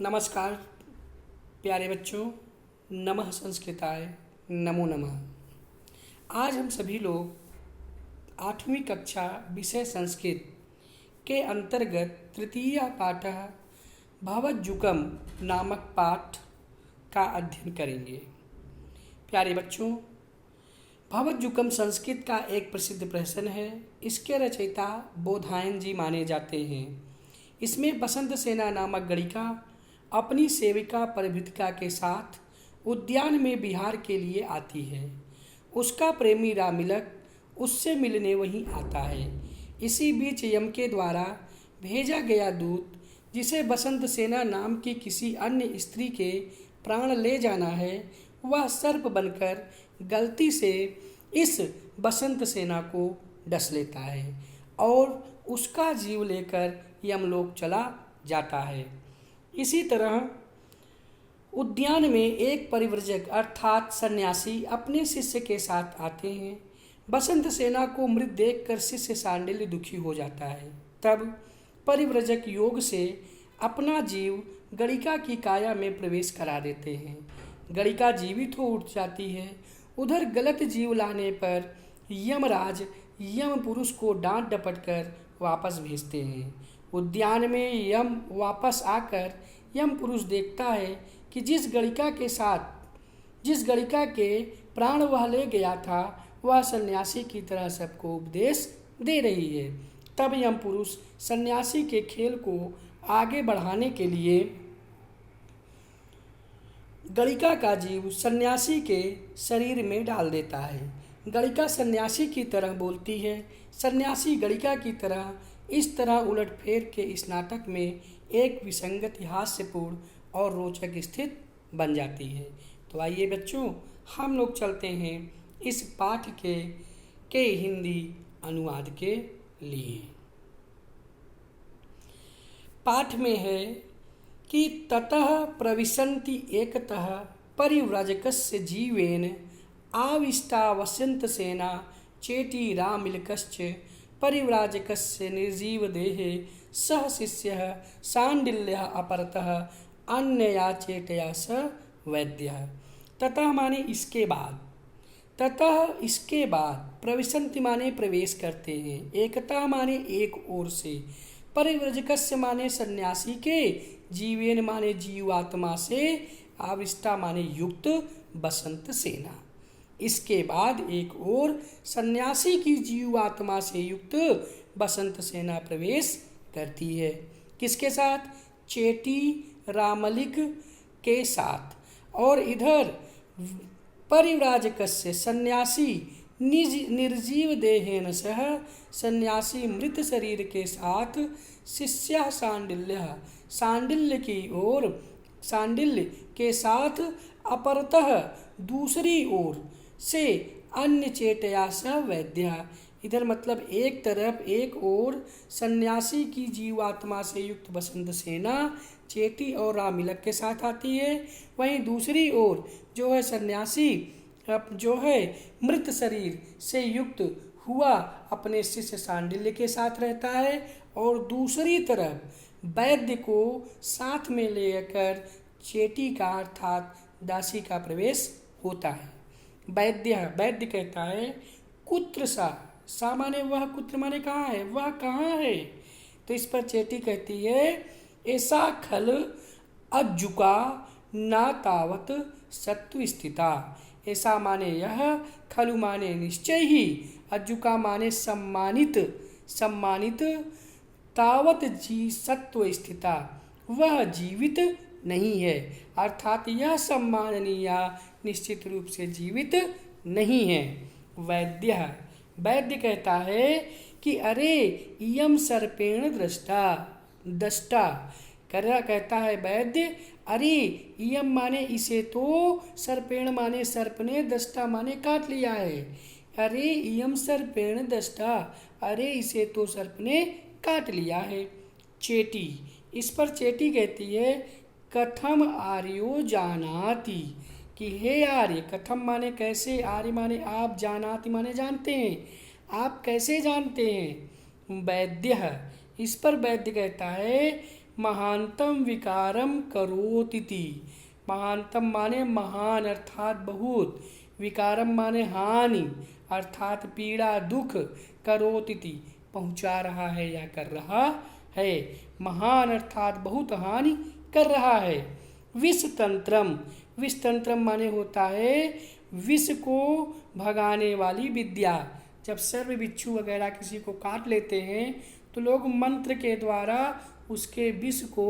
नमस्कार प्यारे बच्चों, नमः संस्कृताय, नमो नमः। आज हम सभी लोग 8वीं कक्षा विषय संस्कृत के अंतर्गत तृतीय पाठ भवज्जुकम नामक पाठ का अध्ययन करेंगे। प्यारे बच्चों, भवज्जुकम संस्कृत का एक प्रसिद्ध प्रहसन है। इसके रचयिता बोधायन जी माने जाते हैं। इसमें बसंत सेना नामक गणिका अपनी सेविका परिवृतिका के साथ उद्यान में विहार के लिए आती है। उसका प्रेमी रामिलक उससे मिलने वहीं आता है। इसी बीच यम के द्वारा भेजा गया दूत, जिसे बसंत सेना नाम की किसी अन्य स्त्री के प्राण ले जाना है, वह सर्प बनकर गलती से इस बसंत सेना को डस लेता है और उसका जीव लेकर यमलोक चला जाता है। इसी तरह उद्यान में एक परिव्रजक अर्थात सन्यासी अपने शिष्य के साथ आते हैं। बसंत सेना को मृत देखकर शिष्य सांडिल्य दुखी हो जाता है। तब परिव्रजक योग से अपना जीव गणिका की काया में प्रवेश करा देते हैं। गणिका जीवित हो उठ जाती है। उधर गलत जीव लाने पर यमराज यम पुरुष को डांट डपट कर वापस भेजते हैं। उद्यान में यम वापस आकर यम पुरुष देखता है कि जिस गणिका के प्राण वह ले गया था, वह सन्यासी की तरह सबको उपदेश दे रही है। तब यम पुरुष सन्यासी के खेल को आगे बढ़ाने के लिए गणिका का जीव सन्यासी के शरीर में डाल देता है। गणिका सन्यासी की तरह बोलती है। सन्यासी गणिका की तरह इस तरह उलटफेर के इस नाटक में एक विसंगत, हास्यपूर्ण और रोचक स्थिति बन जाती है। तो आइए बच्चों, हम लोग चलते हैं इस पाठ के हिंदी अनुवाद के लिए। पाठ में है कि ततः प्रविशन्ति एकतः परिव्राजकस्य जीवेन आविष्टा वसंत सेना चेटी रामिलकश्च परिव्राजकस्य निर्जीव देहे सह शिष्यः सांडिल्यः अपरतः अन्यया चेतया स वैद्यः। ततः माने इसके बाद, ततः इसके बाद, प्रविशन्ति माने प्रवेश करते हैं, एकता माने एक ओर से, परिव्रजकस्य माने सन्यासी के, जीवेन माने जीवात्मा से, आविष्टा माने युक्त बसंत सेना। इसके बाद एक और सन्यासी की जीवात्मा से युक्त बसंत सेना प्रवेश करती है। किसके साथ? चेटी रामलिक के साथ। और इधर परिव्राजकस्य सन्यासी निर्जीव देहेन सह, सन्यासी मृत शरीर के साथ, शिष्य सांडिल्य, सांडिल्य की ओर, सांडिल्य के साथ, अपरतः दूसरी ओर से, अन्य चेतया स वैद्य। इधर मतलब एक तरफ एक ओर सन्यासी की जीवात्मा से युक्त बसंत सेना चेटी और रामिलक के साथ आती है। वहीं दूसरी ओर जो है सन्यासी जो है मृत शरीर से युक्त हुआ अपने शिष्य सांडिल्य के साथ रहता है। और दूसरी तरफ वैद्य को साथ में लेकर चेटी का अर्थात दासी का प्रवेश होता है। वैद्य कहता है कुत्र सा माने वह, कुत्र माने कहाँ है, वह कहाँ है। तो इस पर चेटी कहती है ऐसा खल अज्जुका ना तावत सत्व स्थिता। ऐसा माने यह, खलु माने निश्चय ही, अज्जुका माने सम्मानित, तावत जी सत्व स्थिता, वह जीवित नहीं है, अर्थात यह सम्माननीय निश्चित रूप से जीवित नहीं है। वैद्य कहता है कि अरे इयम सर्पेण दष्टा कहता है वैद्य, अरे इयम माने इसे तो, सर्पेण माने सर्प ने, दष्टा माने काट लिया है। अरे इयम सर्पेण दष्टा, अरे इसे तो सर्प ने काट लिया है। चेटी, इस पर चेटी कहती है कथम आर्यो जानाति, कि हे आर्य, कथम माने कैसे, आर्य माने आप, जानाति माने जानते हैं, आप कैसे जानते हैं। वैद्य, इस पर वैद्य कहता है महानतम विकारम करोतिति। महानतम माने महान अर्थात बहुत, विकारम माने हानि अर्थात पीड़ा दुख, करोतिति पहुंचा रहा है या कर रहा है। महान अर्थात बहुत हानि कर रहा है। विष तंत्रम, विष तंत्रम माने होता है विष को भगाने वाली विद्या। जब सर्प बिच्छू वगैरह किसी को काट लेते हैं तो लोग मंत्र के द्वारा उसके विष को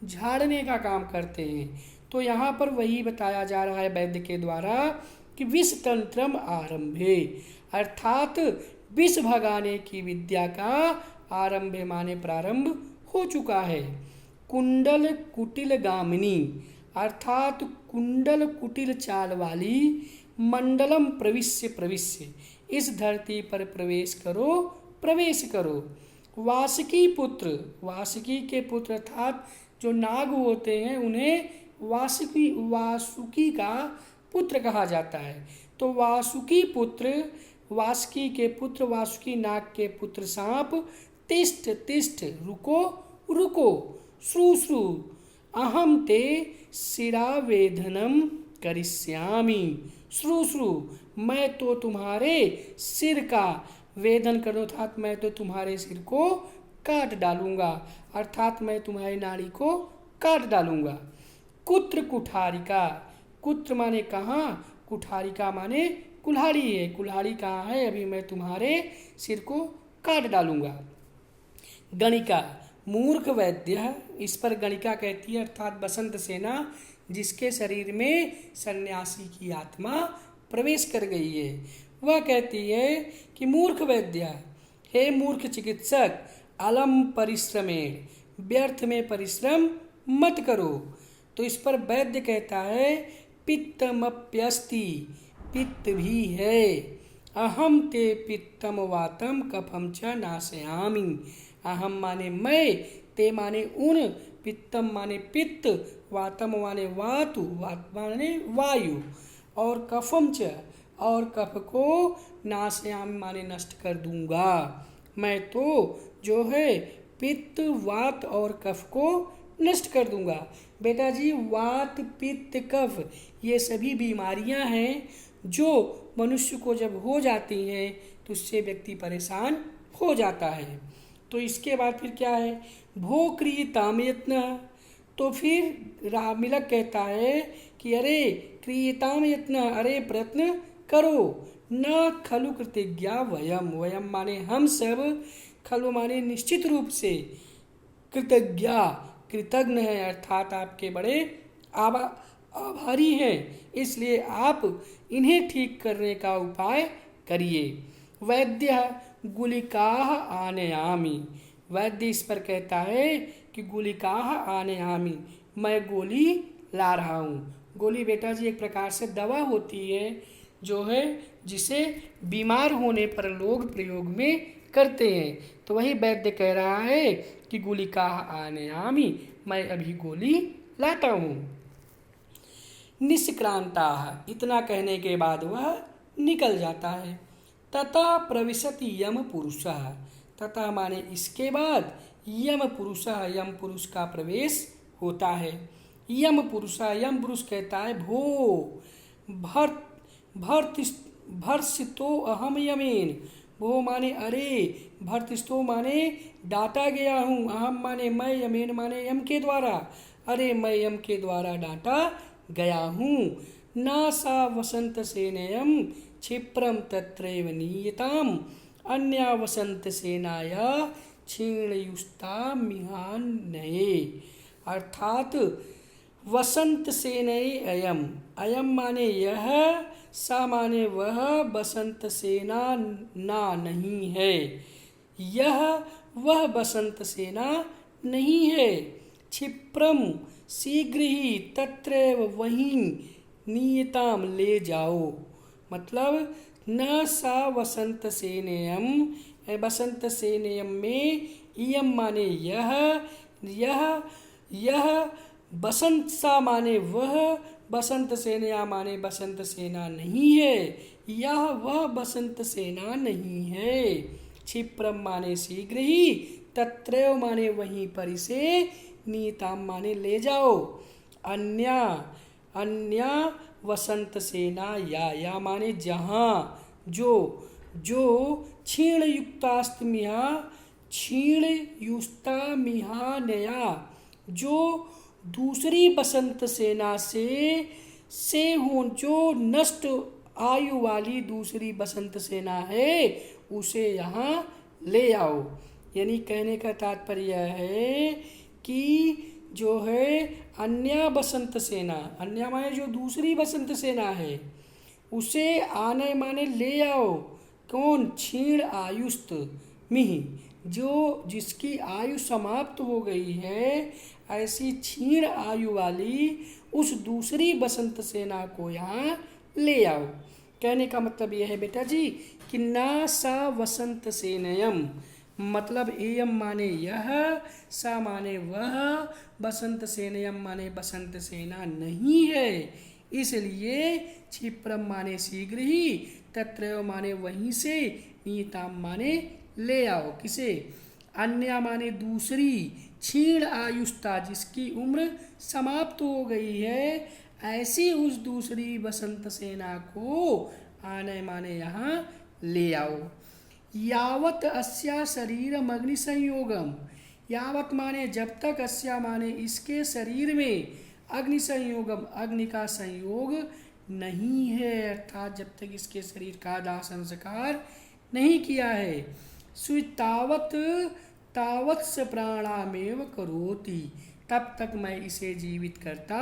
झाड़ने का काम करते हैं। तो यहाँ पर वही बताया जा रहा है वैद्य के द्वारा कि विष तंत्रम आरंभे, अर्थात विष भगाने की विद्या का आरंभे माने प्रारंभ हो चुका है। कुंडल कुटिल गामिनी, अर्थात कुंडल कुटिल चाल वाली, मंडलम प्रविश्य प्रविश्य, इस धरती पर प्रवेश करो प्रवेश करो। वासुकी पुत्र, वासुकी के पुत्र अर्थात जो नाग होते हैं उन्हें वासुकी का पुत्र कहा जाता है। तो वासुकी पुत्र, वासुकी के पुत्र, वासुकी नाग के पुत्र सांप, तिष्ठ तिष्ठ रुको रुको, श्रु श्रु अहम ते शिरावेधनम करिष्यामि। श्रु श्रु मैं तो तुम्हारे सिर का वेदन करो, अर्थात मैं तो तुम्हारे सिर को काट डालूंगा, अर्थात मैं तुम्हारी नाड़ी को काट डालूंगा। कुत्र कुठारिका, कुत्र माने कहाँ, कुठारिका माने कुल्हाड़ी है, कुल्हाड़ी कहाँ है, अभी मैं तुम्हारे सिर को काट डालूंगा। गणिका, मूर्ख वैद्य, इस पर गणिका कहती है अर्थात बसंत सेना, जिसके शरीर में सन्यासी की आत्मा प्रवेश कर गई है। वह कहती है कि मूर्ख वैद्य, हे मूर्ख चिकित्सक, अलम परिश्रमेण, व्यर्थ में परिश्रम मत करो। तो इस पर वैद्य कहता है पित्तमप्यस्ति, पित्त भी है, अहम ते पित्तम वातम कफम च नाशयामि। अहम माने मैं, ते माने उन, पित्तम माने पित्त, वातम माने वातु, वात माने वायु, और कफम च, और कफ को नाशयामि माने नष्ट कर दूंगा। मैं तो जो है पित्त वात और कफ को नष्ट कर दूंगा। बेटा जी वात पित्त कफ ये सभी बीमारियां हैं जो मनुष्य को जब हो जाती हैं तो उससे व्यक्ति परेशान हो जाता है। तो इसके बाद फिर क्या है, भो क्रियताम यत्न। तो फिर रामिलक कहता है कि अरे क्रियताम यत्न, अरे प्रयत्न करो, न खलु कृतज्ञा वयम, वयम माने हम सब, खलु माने निश्चित रूप से, कृतज्ञा कृतज्ञ है अर्थात आपके बड़े आभारी हैं, इसलिए आप इन्हें ठीक करने का उपाय करिए। वैद्य गुलिकाह आनयामि, वैद्य इस पर कहता है कि गुलिकाह आनयामि, मैं गोली ला रहा हूँ। गोली बेटा जी एक प्रकार से दवा होती है जो है जिसे बीमार होने पर लोग प्रयोग में करते हैं। तो वही वैद्य कह रहा है कि गुलिकाह आनयामि, मैं अभी गोली लाता हूँ। निष्क्रांता, इतना कहने के बाद वह निकल जाता है। तथा प्रविशति यम पुरुषः, तथा माने इसके बाद, यम पुरुषः, यम पुरुष का प्रवेश होता है। यम पुरुषः, यम पुरुष कहता है भो भर्सितो अहम यमेन, भो माने अरे, भर्तिस्तो माने डांटा गया हूँ, अहम माने मैं, यमेन माने यम के द्वारा, अरे मैं यम के द्वारा डांटा गया हूँ। न सा वसंत सेनेयम क्षिप्रम तत्रैव नीयताम, अन्या वसंत सेनाया क्षीणयुस्ता मिहान्नये। अर्थात वसंत सेनये अयम, अयम माने यह, सा माने वह, बसंत सेना ना नहीं है, यह वह बसंत सेना नहीं है। क्षिप्रम शीघ्र ही, तत्रैव वहीं, नियताम ले जाओ, मतलब न सा वसंत सेनेयम, बसंत सेनेयम में इयम माने यह बसंत सा माने वह, बसंत सेना माने बसंत सेना नहीं है, यह वह बसंत सेना नहीं है। क्षिप्रम माने शीघ्र ही, तत्रैव माने वहीं पर इसे, नीताम माने ले जाओ। अन्या अन्या वसंत सेना या माने जहाँ, जो क्षीण युक्तास्तमिहा क्षीण युक्तामिहा नया, जो दूसरी बसंत सेना से हो, जो नष्ट आयु वाली दूसरी बसंत सेना है उसे यहाँ ले आओ। यानी कहने का तात्पर्य है कि जो है अन्य बसंत सेना, अन्य माने जो दूसरी बसंत सेना है, उसे आने माने ले आओ। कौन? क्षीण आयुस्त मिहि, जो जिसकी आयु समाप्त हो गई है, ऐसी क्षीण आयु वाली उस दूसरी बसंत सेना को यहाँ ले आओ। कहने का मतलब यह है बेटा जी कि ना सा वसंत सेनयम, मतलब एयम माने यह, सा माने वह, बसंत सेनयम माने बसंत सेना नहीं है। इसलिए क्षिप्रम माने शीघ्र ही, तत्रैव माने वहीं से, नीताम माने ले आओ। किसे? अन्य माने दूसरी, क्षीण आयुष्ता जिसकी उम्र समाप्त हो गई है, ऐसी उस दूसरी बसंत सेना को आने माने यहाँ ले आओ। यावत अस्या शरीरम अग्नि संयोगम, यावत माने जब तक, अस्या माने इसके शरीर में, अग्नि संयोगम अग्नि का संयोग नहीं है, अर्थात जब तक इसके शरीर का दाह संस्कार नहीं किया है। सुतावत तावत स प्राणामेव करोति, तब तक मैं इसे जीवित करता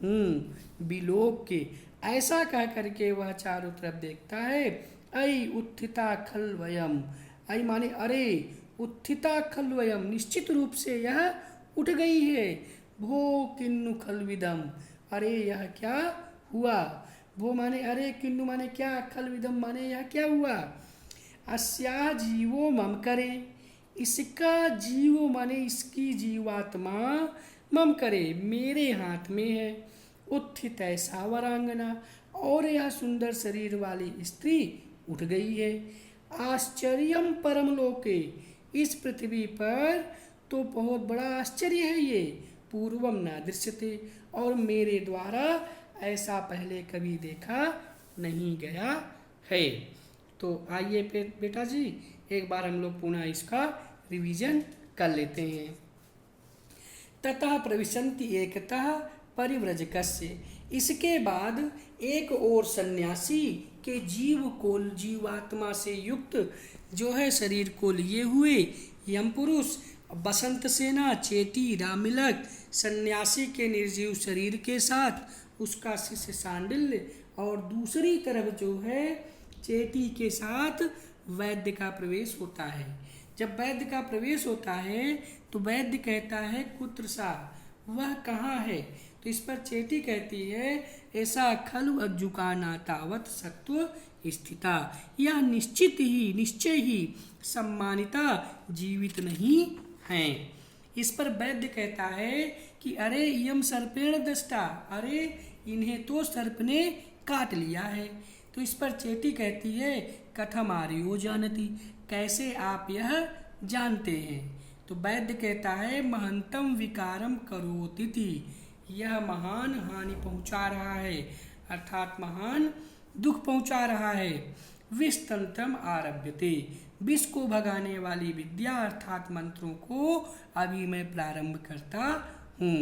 हूँ। विलोक के, ऐसा कह करके वह चारों तरफ देखता है। ऐ उत्थिता खलवयम, ऐ माने अरे, उत्थिता खलवयम निश्चित रूप से यह उठ गई है। भो किन्नु खलविदम, अरे यह क्या हुआ। भो माने अरे, किन्नु माने क्या, खलविदम माने यह क्या हुआ। अस्या जीवो मम करे, इसका जीव माने इसकी जीवात्मा, मम करे मेरे हाथ में है। उत्थित ऐसा वरांगना, और यह सुंदर शरीर वाली स्त्री उठ गई है। आश्चर्यम परम लोके, इस पृथ्वी पर तो बहुत बड़ा आश्चर्य है ये। पूर्वम ना दृश्यते, और मेरे द्वारा ऐसा पहले कभी देखा नहीं गया है। तो आइए बेटा जी एक बार हम लोग पुनः इसका रिवीजन कर लेते हैं। ततः प्रविशन्ति एकतः परिव्रजकस्य, इसके बाद एक और सन्यासी के जीवात्मा से युक्त जो है शरीर को लिए हुए यम पुरुष बसंत सेना चेटी रामिलक सन्यासी के निर्जीव शरीर के साथ उसका शिष्य सांडिल्य, और दूसरी तरफ जो है चेटी के साथ वैद्य का प्रवेश होता है। जब वैद्य का प्रवेश होता है तो वैद्य कहता है कुत्र सा, वह कहाँ है। तो इस पर चेटी कहती है ऐसा खलु अज्जुका नातावत सत्व स्थिता, यह निश्चय ही सम्मानिता जीवित नहीं है। इस पर वैद्य कहता है कि अरे यम सर्पेण दष्टा, अरे इन्हें तो सर्प ने काट लिया है। तो इस पर चेटी कहती है कथम आर्यो जानती, कैसे आप यह जानते हैं। तो वैद्य कहता है महंतम विकारम करोति, यह महान हानि पहुंचा रहा है, अर्थात महान दुख पहुंचा रहा है। विस्तंत्रम आरभ्यते, विष को भगाने वाली विद्या अर्थात मंत्रों को अभी मैं प्रारंभ करता हूँ।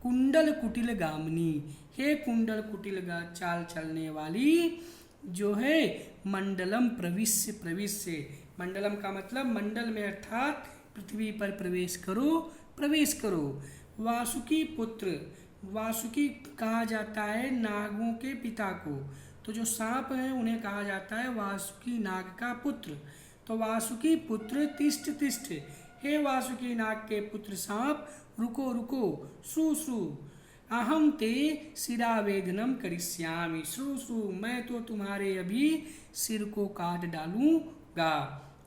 कुंडल कुटिल गामिनी, हे कुंडल कुटिल चाल चलने वाली जो है मंडलम प्रविश्य, मंडलम का मतलब मंडल में अर्थात पृथ्वी पर प्रवेश करो। वासुकी पुत्र, वासुकी कहा जाता है नागों के पिता को, तो जो सांप हैं उन्हें कहा जाता है वासुकी नाग का पुत्र। तो वासुकी पुत्र तिष्ठ, हे वासुकी नाग के पुत्र सांप रुको, श्रू अहम ते शिरावेदनम करिष्यामि, श्रू मैं तो तुम्हारे अभी सिर को काट डालूंगा।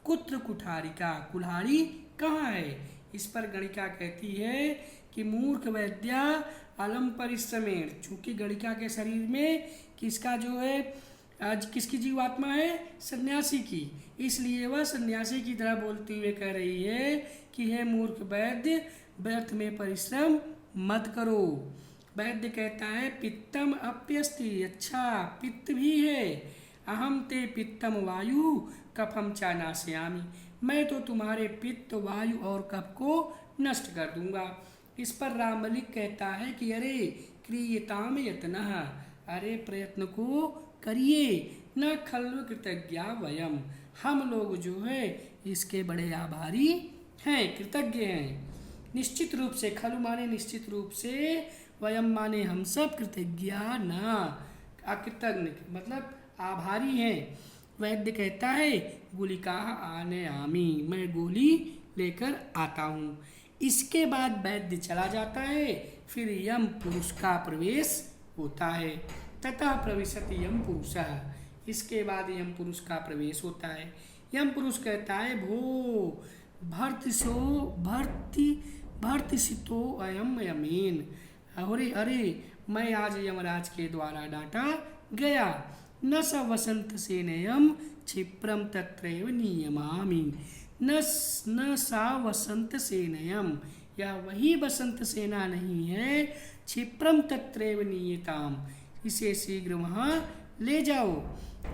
कुत्र कुठारिका, कुल्हाड़ी कहाँ है। इस पर गणिका कहती है कि मूर्ख वैद्या अलम परिश्रमेण, चूंकि गणिका के शरीर में किसका जो है आज किसकी जीवात्मा है? सन्यासी की। इसलिए वह सन्यासी की तरह बोलते हुए कह रही है कि हे मूर्ख वैद्य, व्यर्थ में परिश्रम मत करो। वैद्य कहता है पित्तम अप्यस्ति, अच्छा पित्त भी है। अहम ते पित्तम वायु कफम चा नाशयामि, मैं तो तुम्हारे पित्त, वायु और कफ को नष्ट कर दूंगा। इस पर राम मलिक कहता है कि अरे क्रियताम यत्नः, अरे प्रयत्न को करिए, न खल्व कृतज्ञा वयम, हम लोग जो है इसके बड़े आभारी हैं, कृतज्ञ हैं। निश्चित रूप से, खलु माने निश्चित रूप से, वयम माने हम सब, कृतज्ञा न अकृतज्ञ मतलब आभारी हैं। वैद्य कहता है गुलिका आने आमी, मैं गोली लेकर आता हूँ। इसके बाद वैद्य चला जाता है। फिर यम पुरुष का प्रवेश होता है। ततः प्रविशति यम पुरुषः, इसके बाद यम पुरुष का प्रवेश होता है। यम पुरुष कहता है भो भर्तिसितो अयम यमीन, अरे अरे मैं आज यमराज के द्वारा डांटा गया। न स वसंत सेनयम क्षिप्रम तत्रैव नियमामि, न सा वसंत सेनयम, यह वही वसंत सेना नहीं है, क्षिप्रम तत्रैव नियताम, इसे शीघ्र वहाँ ले जाओ।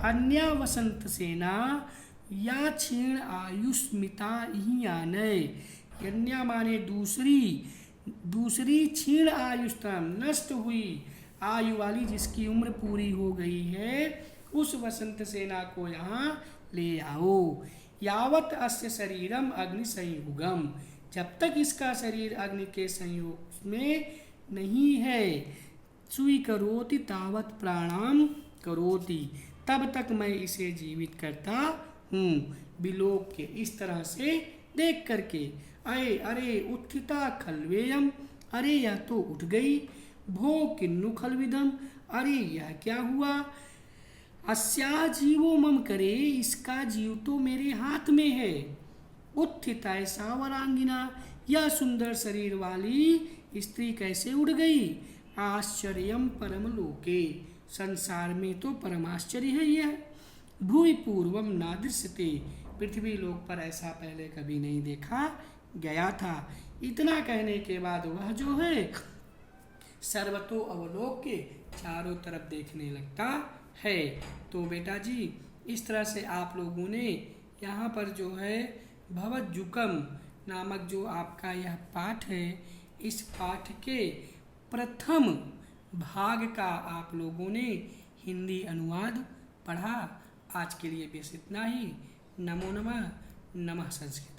अन्या वसंत सेना या क्षीण आयुष्मिता ही आनय, अन्या माने दूसरी क्षीण आयुष्तम, नष्ट हुई आयु वाली, जिसकी उम्र पूरी हो गई है, उस वसंत सेना को यहाँ ले आओ। यावत अस्य शरीरम अग्नि संयुगम, जब तक इसका शरीर अग्नि के संयोग में नहीं है, स्वीकरोति तावत प्राणाम करोति, तब तक मैं इसे जीवित करता हूँ। बिलोक के इस तरह से देख करके, अरे अरे उत्थिता खलवेयम, अरे यह तो उठ गई। भो किन्नु खलविदम, अरे यह क्या हुआ। अस्या जीवो मम करे, इसका जीव तो मेरे हाथ में है। उत्थिता सावरांगिना, यह सुंदर शरीर वाली स्त्री कैसे उड़ गई। आश्चर्यम परम लोके, संसार में तो परमाश्चर्य है यह। भूमि पूर्वम नादृश्यते, पृथ्वी लोक पर ऐसा पहले कभी नहीं देखा गया था। इतना कहने के बाद वह जो है सर्वतो अवलोक्य, चारों तरफ देखने लगता है। तो बेटा जी, इस तरह से आप लोगों ने यहाँ पर जो है भवजुकम नामक जो आपका यह पाठ है, इस पाठ के प्रथम भाग का आप लोगों ने हिंदी अनुवाद पढ़ा। आज के लिए बस इतना ही। नमो नमः। नमः संस्कृत।